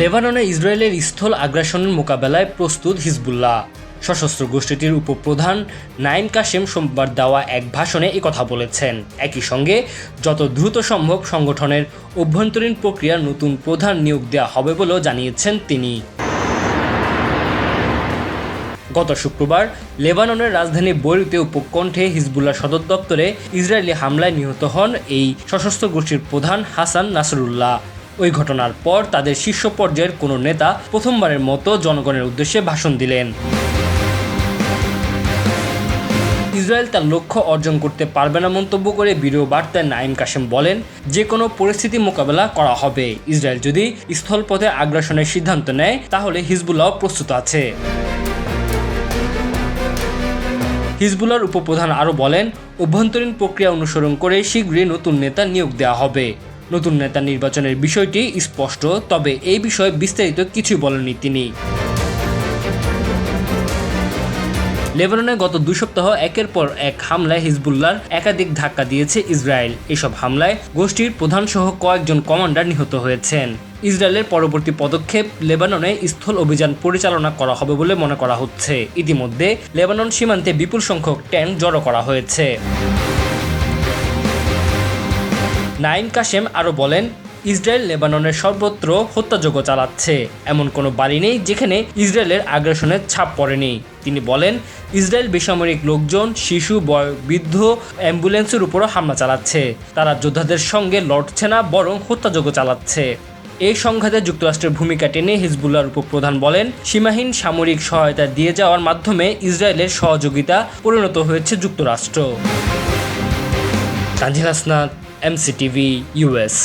লেবাননে ইসরায়েলের স্থল আগ্রাসনের মোকাবেলায় প্রস্তুত হিজবুল্লাহ। সশস্ত্র গোষ্ঠীটির উপপ্রধান নাইম কাশেম সোমবার দেওয়া এক ভাষণে একথা বলেছেন। একই সঙ্গে যত দ্রুত সম্ভব সংগঠনের অভ্যন্তরীণ প্রক্রিয়ার নতুন প্রধান নিয়োগ দেওয়া হবে বলেও জানিয়েছেন তিনি। গত শুক্রবার লেবাননের রাজধানী বৈরুতে উপকণ্ঠে হিজবুল্লাহ সদর দপ্তরে ইসরায়েলি হামলায় নিহত হন এই সশস্ত্র গোষ্ঠীর প্রধান হাসান নাসরুল্লাহ। ওই ঘটনার পর তাদের শীর্ষ পর্যায়ের কোনো নেতা প্রথমবারের মতো জনগণের উদ্দেশ্যে ভাষণ দিলেন। ইসরায়েল তার লক্ষ্য অর্জন করতে পারবে না মন্তব্য করে ভিডিও বার্তায় নাইম কাশেম বলেন, যে কোনো পরিস্থিতি মোকাবেলা করা হবে। ইসরায়েল যদি স্থলপথে আগ্রাসনের সিদ্ধান্ত নেয় তাহলে হিজবুল্লাহ প্রস্তুত আছে। হিজবুল্লাহর উপপ্রধান আরও বলেন, অভ্যন্তরীণ প্রক্রিয়া অনুসরণ করে শীঘ্রই নতুন নেতা নিয়োগ দেওয়া হবে। নতুন নেতা নির্বাচনের বিষয়টি স্পষ্ট, তবে এই বিষয়ে বিস্তারিত কিছুই বলেননি তিনি। লেবাননে গত 2 সপ্তাহ একের পর এক হামলায় হিজবুল্লাহর একাধিক ধাক্কা দিয়েছে ইসরায়েল। এসব হামলায় গোষ্ঠীর প্রধানসহ কয়েকজন কমান্ডার নিহত হয়েছেন। ইসরায়েলের পরবর্তী পদক্ষেপ লেবাননে স্থল অভিযান পরিচালনা করা হবে বলে মনে করা হচ্ছে। ইতিমধ্যে লেবানন সীমান্তে বিপুল সংখ্যক ট্যাঙ্ক জড়ো করা হয়েছে। নাইম কাশেম আরও বলেন, ইসরায়েল লেবাননের সর্বত্র হত্যাযজ্ঞ চালাচ্ছে। এমন কোনো বাড়ি নেই যেখানে ইসরায়েলের আগ্রাসনের ছাপ পড়েনি। তিনি বলেন, ইসরায়েল বেসামরিক লোকজন, শিশু, বৃদ্ধ, অ্যাম্বুলেন্সের উপরও হামলা চালাচ্ছে। তারা যোদ্ধাদের সঙ্গে লড়ছে না, বরং হত্যাযজ্ঞ চালাচ্ছে। এই সংঘাতে যুক্তরাষ্ট্রের ভূমিকা টেনে হিজবুল্লাহর উপপ্রধান বলেন, সীমাহীন সামরিক সহায়তা দিয়ে যাওয়ার মাধ্যমে ইসরায়েলের সহযোগিতা পরিণত হয়েছে যুক্তরাষ্ট্র। Tanzil Hasnat, MCTV, US।